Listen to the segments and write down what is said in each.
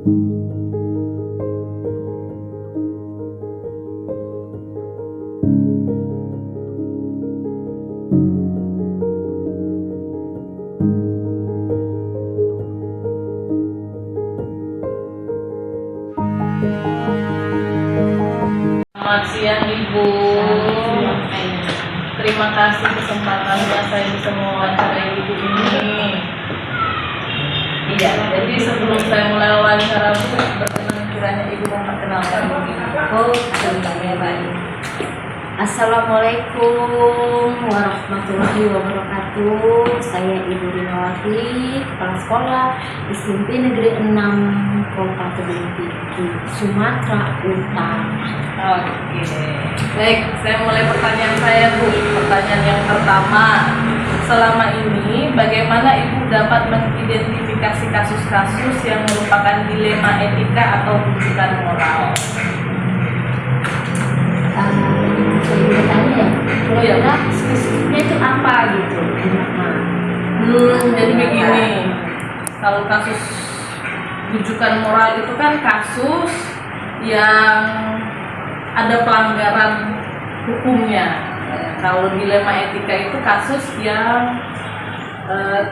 Selamat siang Ibu. Terima kasih kesempatannya saya bisa mewawancarai Ibu ini. Iya, jadi sebelum saya mulai wawancara Bu, berkenan kiranya Ibu memperkenalkan diri. Oh, sebenarnya baik. Assalamualaikum warahmatullahi wabarakatuh. Saya Ibu Rinawati, Kepala Sekolah SMP Negeri 6 Kabupaten Tinggi, Sumatera Utara. Oke, baik. Saya mulai pertanyaan saya Bu. Pertanyaan yang pertama, selama ini bagaimana Ibu dapat mengidentifikasi kasus-kasus yang merupakan dilema etika atau rujukan moral? Saya bertanya ya, kira-kira spesifiknya itu apa gitu? Jadi begini, kalau kasus rujukan moral itu kan kasus yang ada pelanggaran hukumnya. Kalau dilema etika itu kasus yang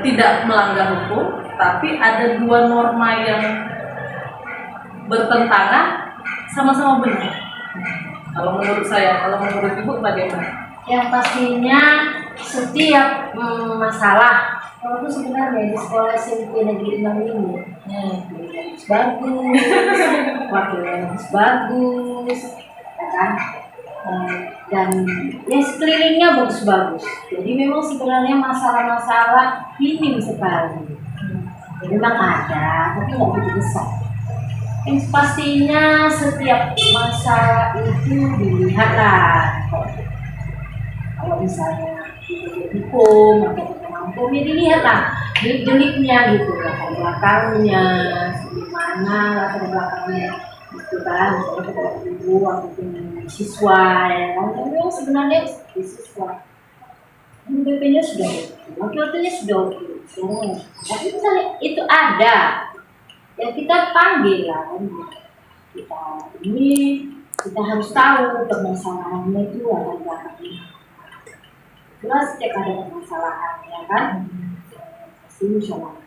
tidak melanggar hukum, tapi ada dua norma yang bertentangan sama-sama benar. Kalau menurut saya, kalau menurut Ibu bagaimana? Yang pastinya setiap masalah, walaupun sebenarnya di sekolah SMP Negeri 6 ini harus bagus, wakilnya harus bagus, ya kan? Dan ya sekelilingnya bagus-bagus. Jadi memang sebenarnya masalah-masalah minim sekali. Ya, memang ada, tapi nggak begitu besar. Yang pastinya setiap masalah itu dilihatlah. Kalau misalnya di hukum atau tentang hukum, ya dilihatlah delik-deliknya gitu, latar belakangnya, gimana latar belakangnya gitu kan, misalnya kepada ibu ataupun siswa ya kan, tapi yang sebenarnya siswa PP-nya sudah wakil-wakilnya sudah tapi misalnya itu ada ya kita panggil lah kan, kita harus tahu permasalahannya itu latar belakangnya. Jelas setiap ada permasalahan ya kan, pasti musyawarah.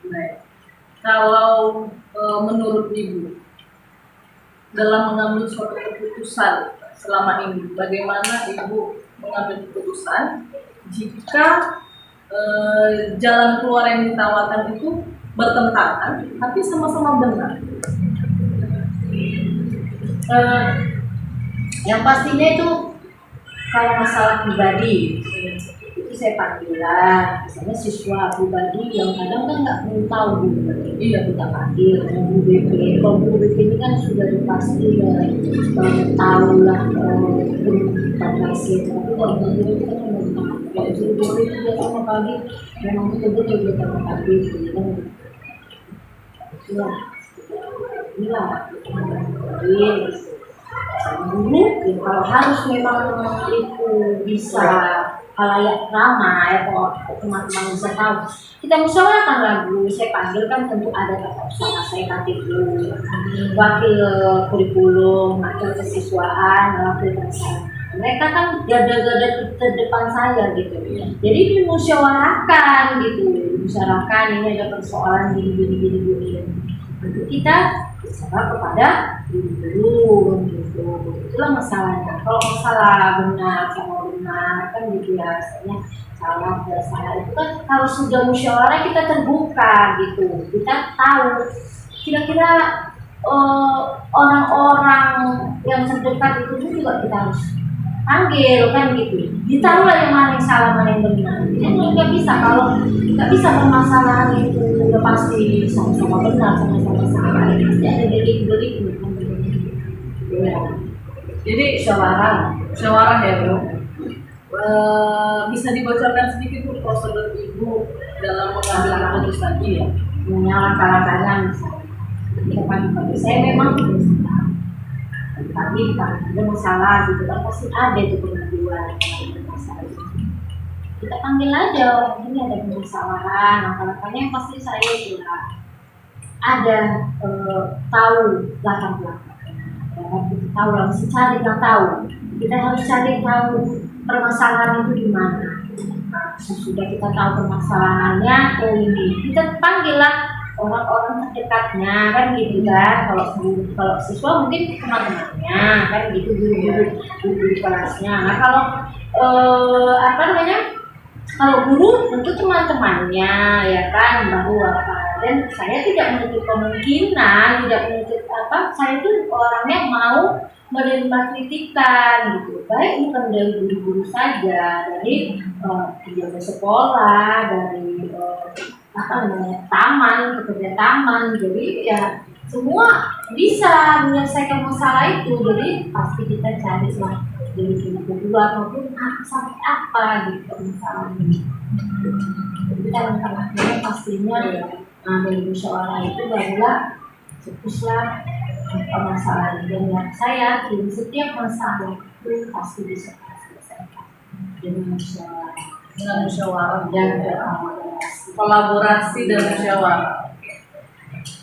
Baik. Kalau menurut Ibu dalam mengambil suatu keputusan selama ini, bagaimana Ibu mengambil keputusan jika jalan keluar yang ditawarkan itu bertentangan tapi sama-sama benar? Yang pastinya itu kalau masalah pribadi itu saya panggilan, misalnya siswa pribadi yang kadang kan nggak perlu tahu gitu, iya kita panggil guru BP. Kalau guru BP ini kan sudah pasti tahu lah tentang tapi kalau guru itu kan kalau guru itu dia sama pagi memang betul-betul dia sama pagi gitu. Inilah guru ya, kalau harus memang itu bisa halayak ramai ya, kalau teman-teman bisa tahu, kita musyawarahkan lagu. Saya panggil kan tentu ada tata usaha, saya nanti dulu wakil kurikulum, wakil kesiswaan, wakil perasaan. Mereka kan gada-gada terdepan saya gitu, jadi dimusyawarahkan gitu, dimusyawarahkan ini ada persoalan gini. Nanti kita bicara kepada guru gitu. Itulah masalahnya. Kalau masalah benar sama benar kan gitu ya, salah itu kan kalau sudah musyawarah kita terbuka gitu. Kita tahu kira-kira orang-orang yang terdekat itu juga kita harus panggil kan gitu. Ditaruhlah yang mana yang salah, mana yang benar. Jadi nggak bisa, kalau nggak bisa permasalahan itu udah pasti sama-sama benar, sama-sama salah. Pasti ada delik-delik ya. Jadi musyawarah ya Bu. Bisa dibocorkan sedikit Bu prosedur Ibu dalam mengambil keputusan ini ya? Punya langkah-langkahnya misalnya. Saya memang tapi ada masalah gitu kan, pasti ada itu pengaduan masalah. Kita panggil aja, ini ada permasalahan, langkah-langkahnya yang pasti saya itu lah. ada tahu latar belakang, ya kan? Kita tahu, harus cari tahu. Kita harus cari tahu permasalahan itu di mana. Nah, sesudah kita tahu permasalahannya, ini kita panggillah orang-orang terdekatnya, kan gitu kan. Kalau siswa mungkin teman-temannya, kan gitu, guru kelasnya. Nah kalau apa namanya, kalau guru tentu teman-temannya, ya kan, baru apa. Dan saya tidak menutup kemungkinan, saya itu orangnya mau menerima kritikan gitu, baik bukan dari guru-guru saja, dari pejabat sekolah, dari taman, pekerja taman. Jadi ya semua bisa menyelesaikan masalah itu. Jadi pasti kita cari lah dari guru kedua ataupun sampai apa gitu misalnya. Jadi tengah-tengahnya pastinya dari musyawarah itu barulah fokuslah masalah. Dan saya yakin setiap masalah itu pasti bisa diselesaikan dengan musyawarah dan kolaborasi dan musyawarah.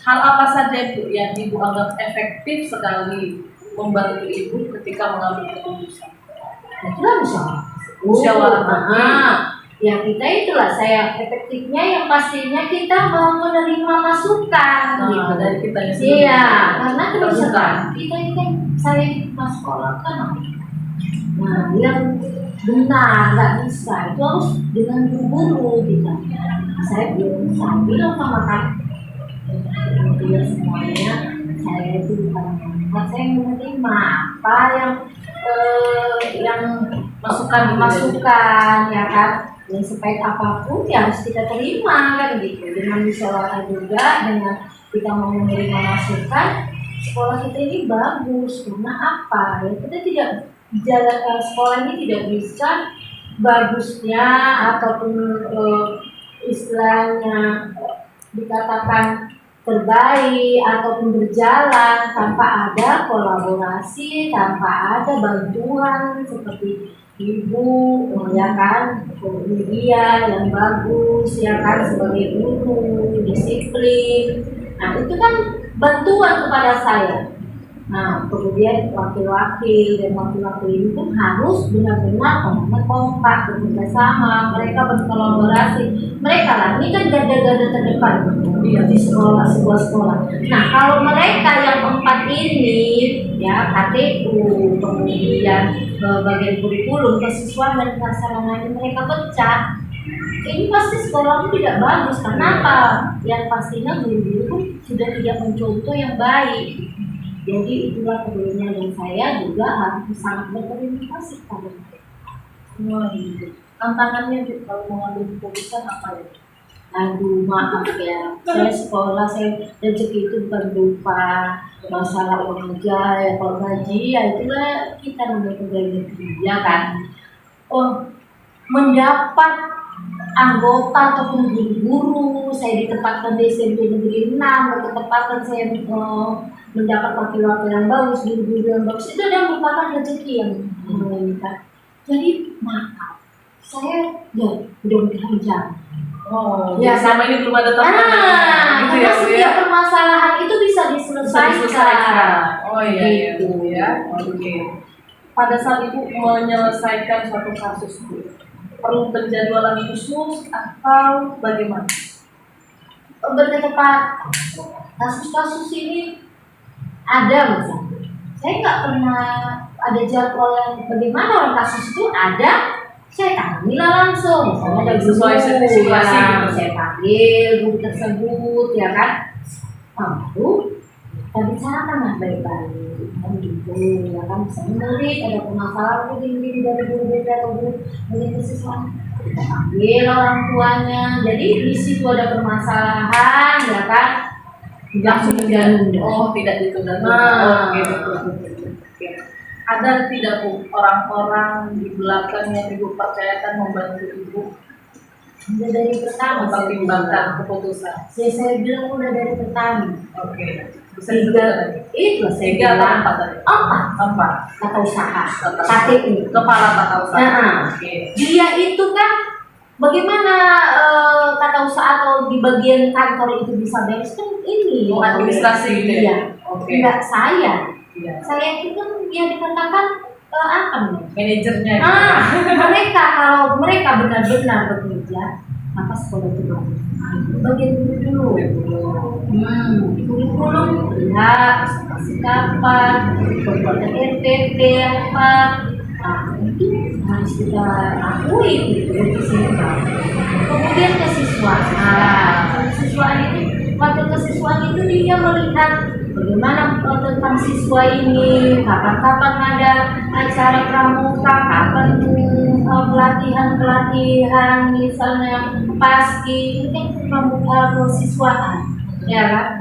Hal apa saja itu yang Ibu anggap efektif sekali membantu Ibu ketika mengambil keputusan? Itulah musyawarah. Ya kita itulah, saya efektifnya yang pastinya kita mau menerima masukan gitu dari kita. Iya, karena kebiasaan kita ini kan, saya di sekolah kan, nah yang benar nggak bisa itu harus dengan guru gitu. Saya bilang sama kemudian semuanya, saya itu bukan saya menerima apa yang masukan ya kan, yang sebaik apapun ya harus kita terima kan gitu. Dengan musyawarah juga, dengan kita mau menerima masukan, sekolah kita ini bagus. Karena apa ya, kita tidak sekolah ini tidak bisa bagusnya ataupun istilahnya dikatakan terbaik ataupun berjalan tanpa ada kolaborasi, tanpa ada bantuan seperti ibu, ya kan, media yang bagus, ya kan, sebagai guru, disiplin. Nah itu kan bantuan kepada saya. Nah kemudian wakil-wakil ini pun harus benar-benar orangnya kompak, bekerja sama, mereka berkolaborasi. Mereka lah, ini kan garda-garda terdepan di sekolah, sebuah sekolah. Nah kalau mereka yang empat ini, ya KTU, kemudian bagian kurikulum, kesiswaan dan pelaksanaan, mereka pecah, ini pasti sekolah itu tidak bagus. Kenapa? Yang pastinya guru-guru sudah tidak mencontoh yang baik. Jadi itulah keduanya, dan saya juga harus sangat berterima kasih pada mereka. Tantangannya kalau mengambil keputusan apa ya? Aduh maaf ya, saya sekolah, saya rezeki itu bukan berupa masalah uang aja ya. Kalau gaji ya itulah kita namanya pegawai negeri, ya kan. Mendapat anggota ataupun guru-guru, saya ditempatkan di SMP Negeri 6, berketepatan saya mendapat wakil-wakil yang bagus, guru-guru yang bagus, itu adalah merupakan rezeki yang menginginkan. Jadi maaf, saya ya mudah-mudahan jangan. Ya selama ini belum ada tantangan. Karena setiap permasalahan itu bisa diselesaikan. Gitu ya. Oke. Pada saat Ibu menyelesaikan suatu kasus itu, perlu penjadwalan khusus atau bagaimana? Berketepatan. Kasus-kasus ini ada misalnya, saya nggak pernah ada jadwal yang bagaimana orang kasus itu ada, saya tangani langsung. Misalnya ada sesuai situasi gitu. Saya panggil guru tersebut, ya kan, lalu kita bicarakan lah baik-baik, kan gitu, ya kan. Misalnya murid ada permasalahan begini dari guru BK atau guru kesiswaan, kita panggil orang tuanya. Jadi di situ ada permasalahan, ya kan, langsung ditunda. Tidak ditunda. Oke. Ada tidak Bu orang-orang di belakang yang Ibu percayakan membantu Ibu? Udah dari pertama mempertimbangkan keputusan. Saya bilang udah dari pertama. Oke. Bisa disebutkan? Itu saya 3 atau bilang 4 tadi? 4 kata usaha. KTU. Kepala tata usaha. Oke. Dia itu kan bagaimana tata usaha atau di bagian kantor itu bisa beres kan ini administrasi gitu ya? Iya. Oke. Enggak saya. Iya. Saya itu kan yang dikatakan apa nih? Manajernya gitu. Mereka kalau mereka benar-benar bekerja, maka sekolah itu bagus. Bagian dulu. Kurikulum, lihat, kasih kapan, perbuatan RPP apa, itu harus kita akui gitu di sini. Kemudian kesiswaan itu waktu kesiswaan itu dia melihat bagaimana tentang siswa ini, kapan-kapan ada acara pramuka, kapan pelatihan misalnya paski, itu kan pramuka kesiswaan, ya kan?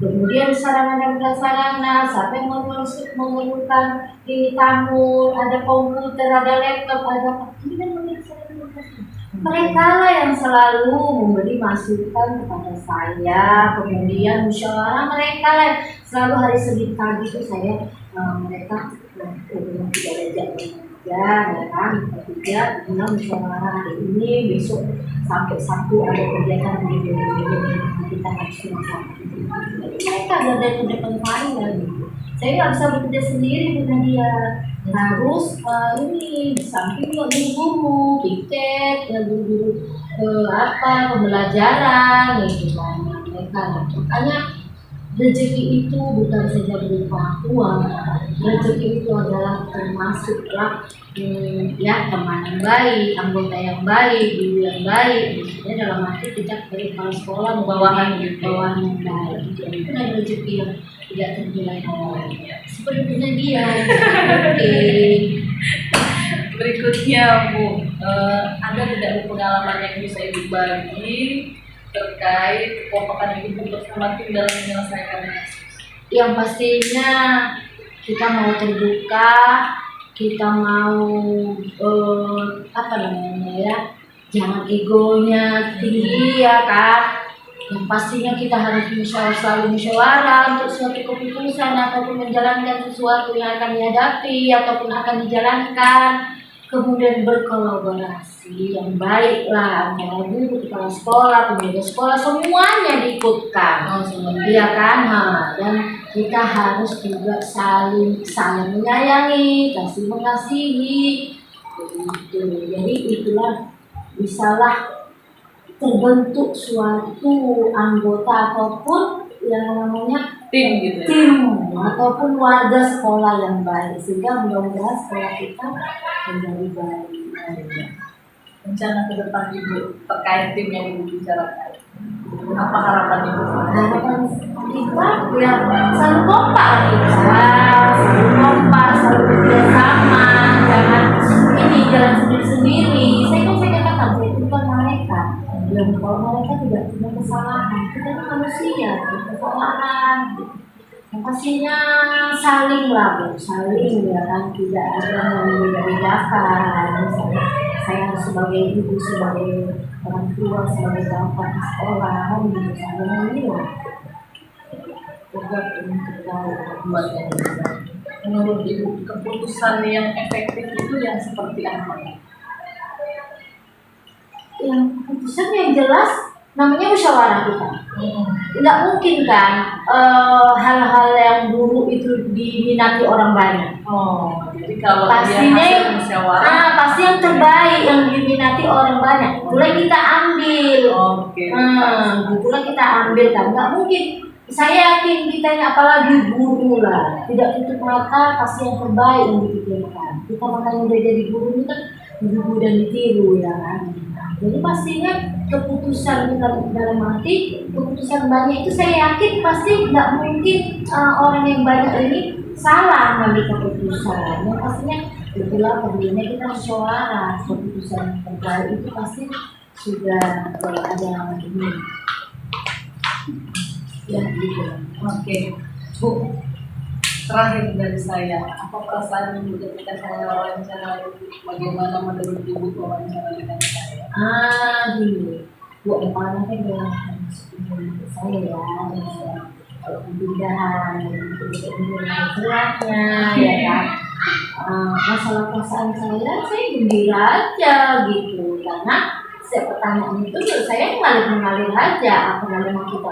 Kemudian sarana dan prasarana, siapa yang memerlukan ini tamu, ada komputer, ada laptop, ada ini kan mereka lah yang selalu memberi masukan kepada saya, kemudian musyawarah mereka lah selalu hari Senin pagi itu saya mereka tidak ada jadwal ya kan, tidak musyawarah hari ini, besok sampai Sabtu ada kegiatan begini kita harus melaksanakan. Mereka ada dari depan saya gitu. Saya nggak bisa bekerja sendiri dengan dia, harus ini di samping guru tiket guru pembelajaran gitu kan mereka. Makanya rezeki itu bukan saja berupa uang, rezeki itu adalah termasuklah ya teman yang baik, anggota yang baik, guru yang baik. Maksudnya dalam arti kita dari kepala sekolah bawahan yang baik. Itu adalah rezeki yang tidak ternilai. Sepertinya dia. Berikutnya Bu, ada tidak Bu pengalaman yang bisa Ibu bagi terkait kekompakan Ibu bersama tim dalam menyelesaikan kasus? Yang pastinya kita mau terbuka, kita mau apa namanya ya, jangan egonya tinggi ya kan. Yang pastinya kita harus selalu musyawarah untuk suatu keputusan ataupun menjalankan sesuatu yang akan dihadapi ataupun akan dijalankan. Kemudian berkolaborasi yang baik lah antara guru, kepala sekolah, penjaga sekolah, semuanya diikutkan. Iya kan? Dan kita harus juga saling menyayangi, kasih mengasihi. Begitu. Jadi itulah bisalah terbentuk suatu anggota ataupun yang namanya Tim gitu ya? Tim ataupun warga sekolah yang baik, sehingga mudah-mudahan sekolah kita menjadi baik. Rencana ke depan Ibu terkait tim yang Ibu bicarakan, apa harapan Ibu? Harapan kita ya selalu kompak selalu bekerjasama, jangan ini jalan sendiri-sendiri. Saya katakan saya itu bukan mereka. Kalau mereka tidak punya kesalahan, kita itu manusia, punya kesalahan. Yang pastinya saling ya kan, tidak ada yang membeda-bedakan. Saya sebagai ibu, sebagai orang tua, sebagai bapak di sekolah, saya ini lah. Buat Buat yang menurut Ibu keputusan yang efektif itu yang seperti apa? Yang keputusan yang jelas namanya musyawarah kita. Tidak mungkin kan hal-hal yang dulu itu diminati orang banyak. Jadi kalau pastinya dia hasil musyawarah, pasti yang terbaik yang diminati orang banyak. Itulah kita ambil. Itulah kita ambil kan. Nggak mungkin. Saya yakin kitanya apalagi guru lah, tidak tutup mata pasti yang terbaik yang dipikirkan. Kita makanya udah jadi guru ini kan guru dan ditiru ya kan. Jadi pastinya keputusan kita dalam arti keputusan banyak itu saya yakin pasti nggak mungkin orang yang banyak ini salah mengambil keputusan. Yang pastinya itulah perlunya kita musyawarah, keputusan terbaik itu pasti sudah ada ini. Ya, gitu. Oke. Bu, terakhir dari saya, apa perasaan Ibu ketika saya wawancara Ibu? Bagaimana menurut Ibu wawancara dengan saya? Gini, Bu Epana kan yang saya ya, kalau pindahan, jelasnya, ya kan. masalah perasaan saya gembira aja gitu, karena setiap pertanyaan itu menurut saya mengalir aja, apa memang kita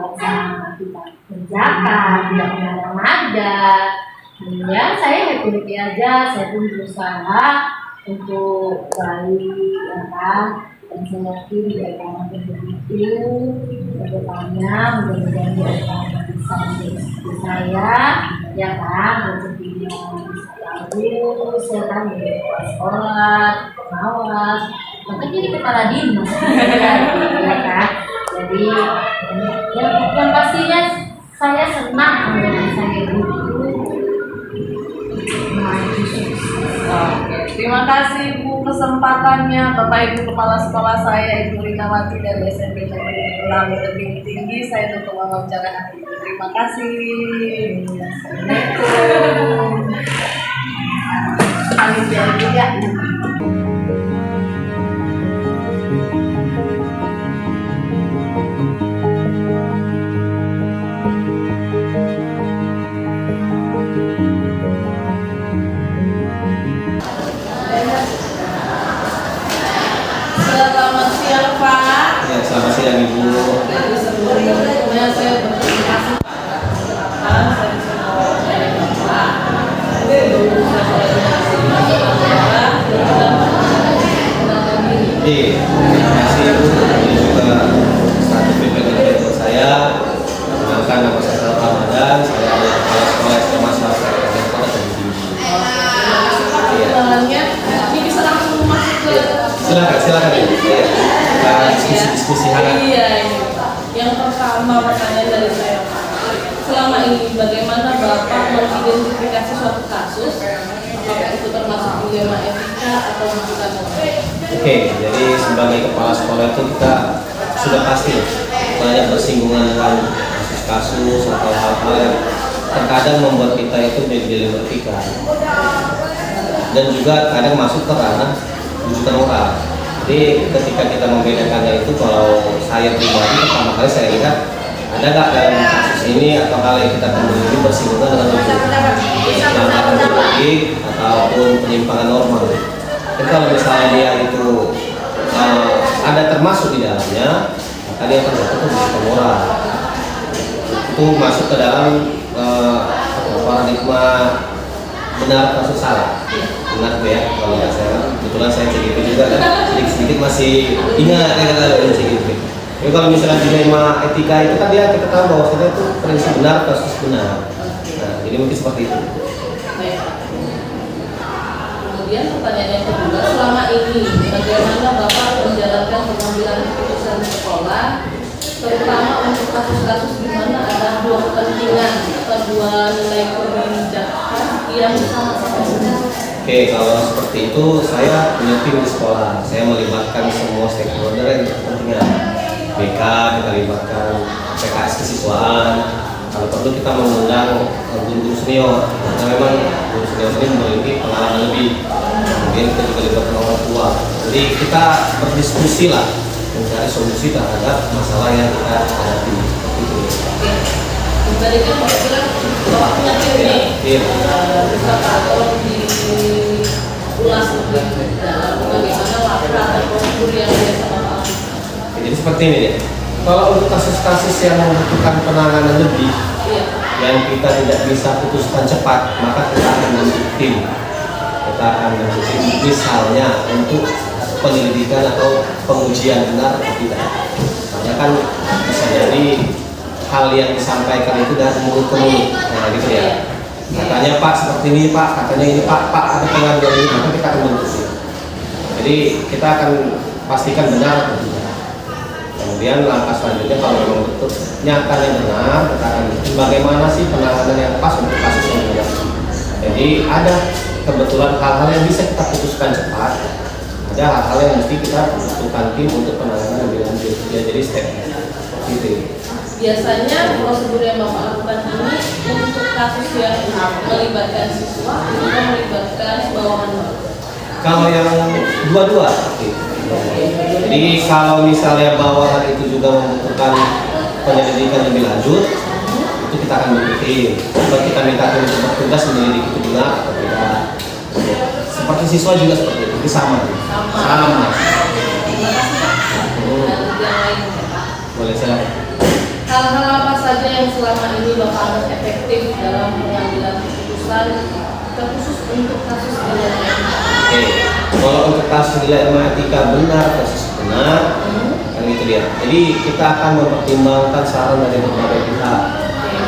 kerjakan, tidak pernah ada. Ya saya happy aja, saya pun berusaha untuk baik, ya kan, dan saya yakin di akan begitu kedepannya, mudah-mudahan di akan bisa menjadi saya, ya kan, rezekinya bisa bagus, ya kan, menjadi kepala sekolah, pengawas, bahkan jadi kepala dinas, ya kan. Jadi yang pastinya saya senang dengan saya itu. Oke, terima kasih Bu kesempatannya. Bapak Ibu Kepala Sekolah saya Ibu Rinawati dari SMP Negeri 6 Tebing Tinggi. Saya tutup wawancara hari ini. Terima kasih. Assalamualaikum. Panitia juga. Selamat siang Pak. Ya, selamat siang Ibu. Sebelumnya saya berterima kasih atas saya semua dari Bapak. Terima kasih Ibu. Ini juga satu feedback buat saya. Perkenalkan nama saya Ramadan. Saya adalah kepala sekolah SMA swasta Kabupaten Kota Tebing Tinggi. Perkenalannya ini bisa langsung masuk ke Silakan Ibu. Kita diskusi hangat. Iya, ini. Yang pertama pertanyaan dari saya, selama ini bagaimana Bapak mengidentifikasi suatu kasus, apakah itu termasuk dilema etika atau masukan moral? Oke, jadi sebagai kepala sekolah itu kita sudah pasti banyak bersinggungan dengan kasus-kasus atau hal-hal yang terkadang membuat kita itu menjadi dilema etika dan juga kadang masuk ke ranah rujukan moral. Jadi ketika kita membedakannya itu, kalau saya pribadi pertama kali saya lihat ada nggak dalam kasus ini atau hal yang kita temui ini bersinggungan dengan pelanggaran etik ataupun penyimpangan norma. Dan kalau misalnya dia itu ada termasuk di dalamnya, maka dia akan jatuh ke rujukan moral. Itu masuk ke dalam paradigma benar versus salah. Benar ya, kalau nggak salah. Kebetulan saya CGP juga kan, sedikit-sedikit masih ingat ya kalau CGP. Jadi kalau misalnya dilema etika itu kan kita tahu bahwa itu prinsip benar versus benar. Nah, jadi mungkin seperti itu. Baik. Kemudian pertanyaan yang kedua, selama ini bagaimana Bapak menjalankan pengambilan keputusan di sekolah, terutama untuk kasus-kasus di mana ada dua kepentingan atau dua nilai kebijakan yang sama-sama benar? Oke, kalau seperti itu saya punya tim di sekolah. Saya melibatkan semua stakeholder yang berkepentingan. BK kita libatkan, PKS kesiswaan. Kalau perlu kita mengundang guru-guru senior. Karena memang guru senior ini memiliki pengalaman lebih. Kemudian kita juga libatkan orang tua. Jadi kita berdiskusi lah mencari solusi terhadap masalah yang kita hadapi. Tadi kan Bapak bilang Bapak punya tim nih. Iya. Bisa Pak tolong diulas lebih dalam bagaimana langkah atau prosedur yang biasa Bapak lakukan. Jadi seperti ini ya. Kalau untuk kasus-kasus yang membutuhkan penanganan lebih, Iya. yang kita tidak bisa putuskan cepat, maka kita akan membentuk tim. Kita akan membentuk tim misalnya untuk penyelidikan atau pengujian benar atau tidak. Makanya kan bisa jadi hal yang disampaikan itu dari mulut ke mulut, nah gitu ya. Katanya Pak seperti ini Pak, katanya ini Pak ada pengaduan ini, maka kita akan bentuk. Jadi kita akan pastikan benar atau tidak. Kemudian langkah selanjutnya kalau memang betul nyatanya benar, kita akan bagaimana sih penanganan yang pas untuk kasus yang benar. Jadi ada kebetulan hal-hal yang bisa kita putuskan cepat, ada hal-hal yang mesti kita butuhkan tim untuk penanganan lebih lanjut. Ya, jadi step gitu. Biasanya prosedur yang Bapak lakukan ini untuk kasus yang melibatkan siswa atau melibatkan bawahan Bapak? Kalau yang dua-dua, jadi kalau misalnya bawahan itu juga membutuhkan penyelidikan lebih lanjut, itu kita akan bentuk tim. Coba kita minta tim untuk bertugas menyelidiki itu benar atau tidak. Seperti siswa juga seperti itu, itu sama. Sama. Terima kasih Pak. Lanjut yang lainnya Pak. Boleh saya. Hal-hal apa saja yang selama ini Bapak anggap efektif dalam pengambilan keputusan, terkhusus untuk kasus dilema etika? Oke, kalau untuk kasus dilema etika benar versus benar, kan gitu dia. Jadi kita akan mempertimbangkan saran dari berbagai pihak.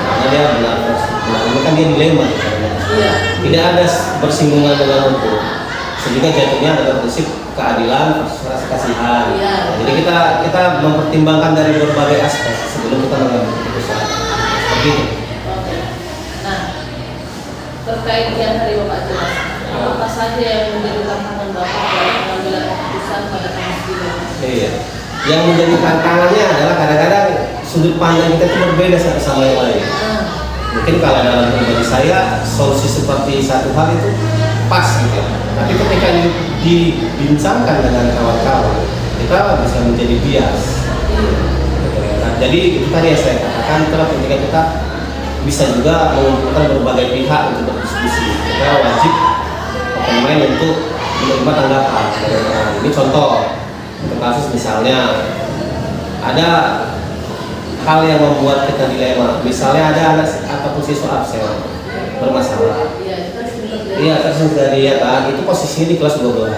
Karena dia benar versus benar. Ini kan dia dilema. Iya. Tidak ada bersinggungan dengan hukum. Sehingga jatuhnya adalah prinsip keadilan versus rasa kasihan. Iya. Jadi kita mempertimbangkan dari berbagai aspek sebelum kita mengambil keputusan. Seperti itu. Oke. Nah, terkait yang tadi Bapak jelaskan, apa saja yang menjadi tantangan Bapak dalam pengambilan keputusan pada kasus dilema? Iya. Yang menjadi tantangannya adalah kadang-kadang sudut pandang kita itu berbeda satu sama yang lain. Mungkin kalau dalam pribadi saya solusi seperti satu hal itu pas gitu ya. Tapi ketika dibincangkan dengan kawan-kawan kita bisa menjadi bias. Nah, jadi itu tadi yang saya katakan, itulah ketika kita bisa juga mengumpulkan berbagai pihak untuk berdiskusi. Kita wajib pemain untuk menerima tanggapan dari orang. Ini contoh untuk kasus misalnya ada hal yang membuat kita dilema. Misalnya ada anak ataupun siswa absen bermasalah. Iya, terus dari ya kan, itu posisinya di kelas 12.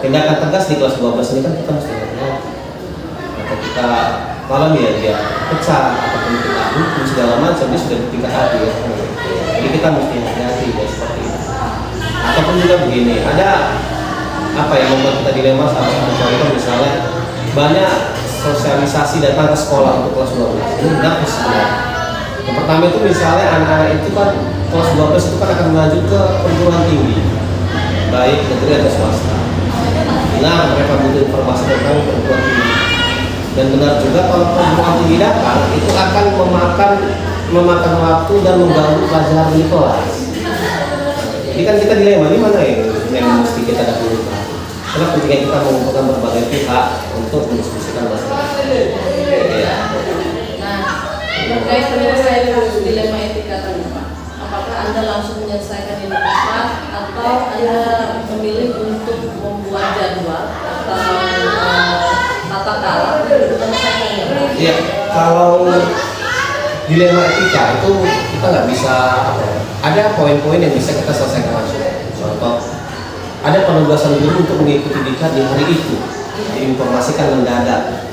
Tindakan tegas di kelas 12 ini kan kita mesti lihat. Atau kita kalau dia pecah ataupun kita hukum segala macam, dia sudah di tingkat hati ya. Jadi kita mesti hati-hati ya seperti itu. Ataupun juga begini, ada apa yang membuat kita dilema salah satu contoh misalnya banyak sosialisasi datang ke sekolah untuk kelas 12. Ini benar sebenarnya. Yang pertama itu misalnya anak-anak itu kan kelas 12 itu kan akan melanjut ke perguruan tinggi, baik negeri atau swasta. Nah, mereka butuh informasi tentang perguruan tinggi. Dan benar juga kalau perguruan tinggi datang itu akan memakan waktu dan mengganggu pelajaran di kelas. Jadi kan kita dilema, ini mana yang mesti kita dahulukan? Karena ketika kita mengumpulkan berbagai pihak untuk mendiskusikan masalah. Ya. Nah, terkait penyelesaian kasus dilema etika tadi Pak, apakah Anda langsung menyelesaikan ini cepat atau Anda memilih untuk membuat jadwal atau tata cara untuk menyelesaikannya? Iya, kalau dilema etika itu kita nggak bisa ada poin-poin yang bisa kita selesaikan langsung. Contoh, ada penugasan guru untuk mengikuti diklat di hari itu, diinformasikan mendadak.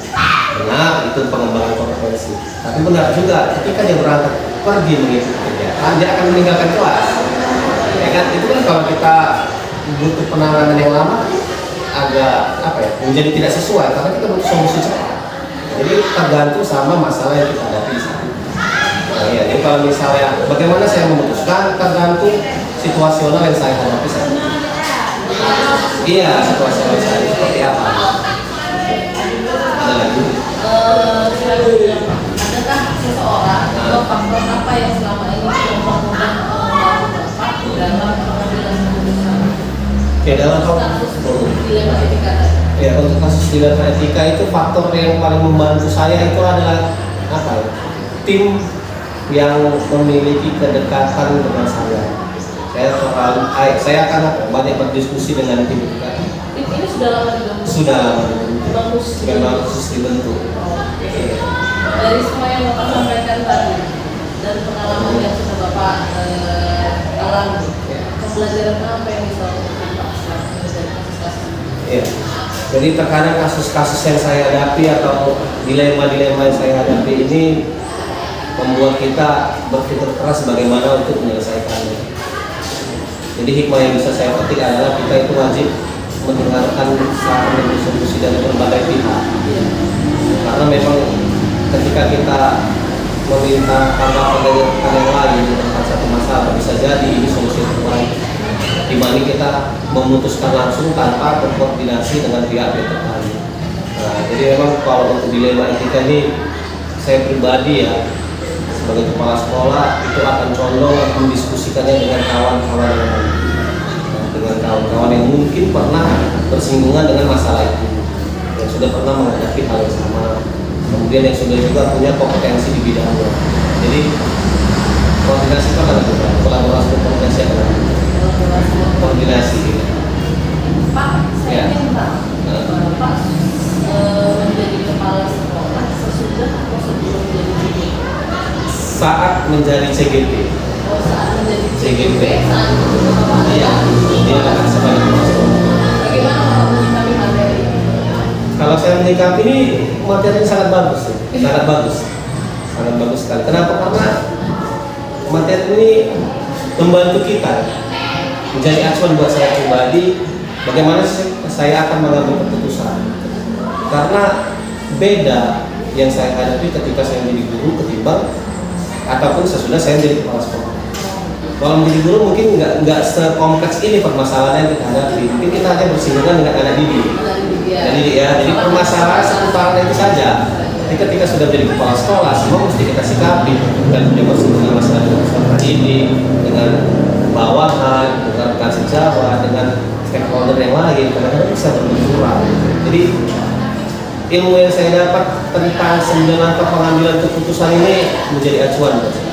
Benar, itu pengembangan kompetensi. Tapi benar juga, ketika dia berangkat pergi mengikuti kegiatan, dia akan meninggalkan kelas. Ya kan, itu kan kalau kita butuh penanganan yang lama, agak menjadi tidak sesuai karena kita butuh solusi cepat. Jadi tergantung sama masalah yang kita hadapi di sana. Nah, ya, jadi kalau misalnya bagaimana saya memutuskan tergantung situasional yang saya hadapi saat ini. Iya, situasional saya seperti apa? Ada lagi? Selanjutnya, adakah seseorang atau faktor apa yang selama ini mempermudah membantu Bapak dalam pengambilan keputusan? Oke, dalam kasus dilema etika tadi. Ya, untuk kasus dilema etika itu faktor yang paling membantu saya itu adalah apa ya? Tim yang memiliki kedekatan dengan saya. Saya akan banyak berdiskusi dengan tim kita. Tim ini sudah lama dibentuk. Sudah lama Memang khusus dibentuk. Dari semua yang Bapak sampaikan tadi dan pengalaman yang sudah Bapak alami, pembelajaran apa yang bisa Bapak dari kasus-kasus ini? Iya. Jadi terkadang kasus-kasus yang saya hadapi atau dilema-dilema yang saya hadapi ini membuat kita berpikir keras bagaimana untuk menyelesaikannya. Jadi hikmah yang bisa saya petik adalah kita itu wajib mendengarkan saran dan diskusi dari berbagai pihak. Karena memang ketika kita meminta tanggapan dari rekan yang lain tentang satu masalah, bisa jadi ini solusi terbaik dibanding kita memutuskan langsung tanpa berkoordinasi dengan pihak terkait. Nah, jadi memang kalau untuk dilema etika ini saya pribadi ya sebagai kepala sekolah itu akan condong mendiskusikannya dengan kawan-kawan yang lain, dengan kawan-kawan yang mungkin pernah bersinggungan dengan masalah itu, yang sudah pernah menghadapi hal yang sama, kemudian yang sudah juga punya kompetensi di bidangnya. Jadi koordinasi itu akan ada, kolaborasi dan koordinasi akan ada. koordinasi. Pak, saya Ya. ingin tahu, Bapak menjadi kepala sekolah sesudah atau sebelum jadi guru? Saat menjadi CGP, Oh, saat menjadi CGP. saat itu Bapak Iya, dia akan sebagai kepala sekolah. bagaimana Bapak menyikapi materi? Kalau saya menyikapi ini materinya sangat bagus, sangat bagus, sangat bagus sekali. Kenapa? Karena materi ini membantu kita menjadi acuan buat saya pribadi. Bagaimana saya akan mengambil keputusan? Karena beda yang saya hadapi ketika saya menjadi guru ketimbang ataupun sesudah saya menjadi kepala sekolah. Kalau menjadi guru mungkin nggak sekompleks ini permasalahan yang kita hadapi. Mungkin kita hanya bersinggungan dengan anak didik. Jadi jadi permasalahan seputaran itu saja. Tapi ketika sudah menjadi kepala sekolah, semua mesti kita sikapi dan punya bersinggungan masalah dengan peserta didik, dengan bawahan, dengan rekan sejawat, dengan stakeholder yang lain, kadang-kadang bisa berbenturan. Jadi ilmu yang saya dapat tentang 9 langkah pengambilan keputusan ini menjadi acuan buat saya.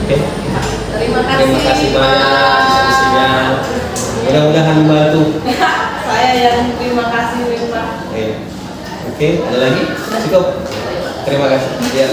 Oke. Terima kasih. Terima kasih banyak diskusinya. Mudah-mudahan membantu. Saya yang terima kasih Pak. Oke, ada lagi? Cukup. Terima kasih. Ya.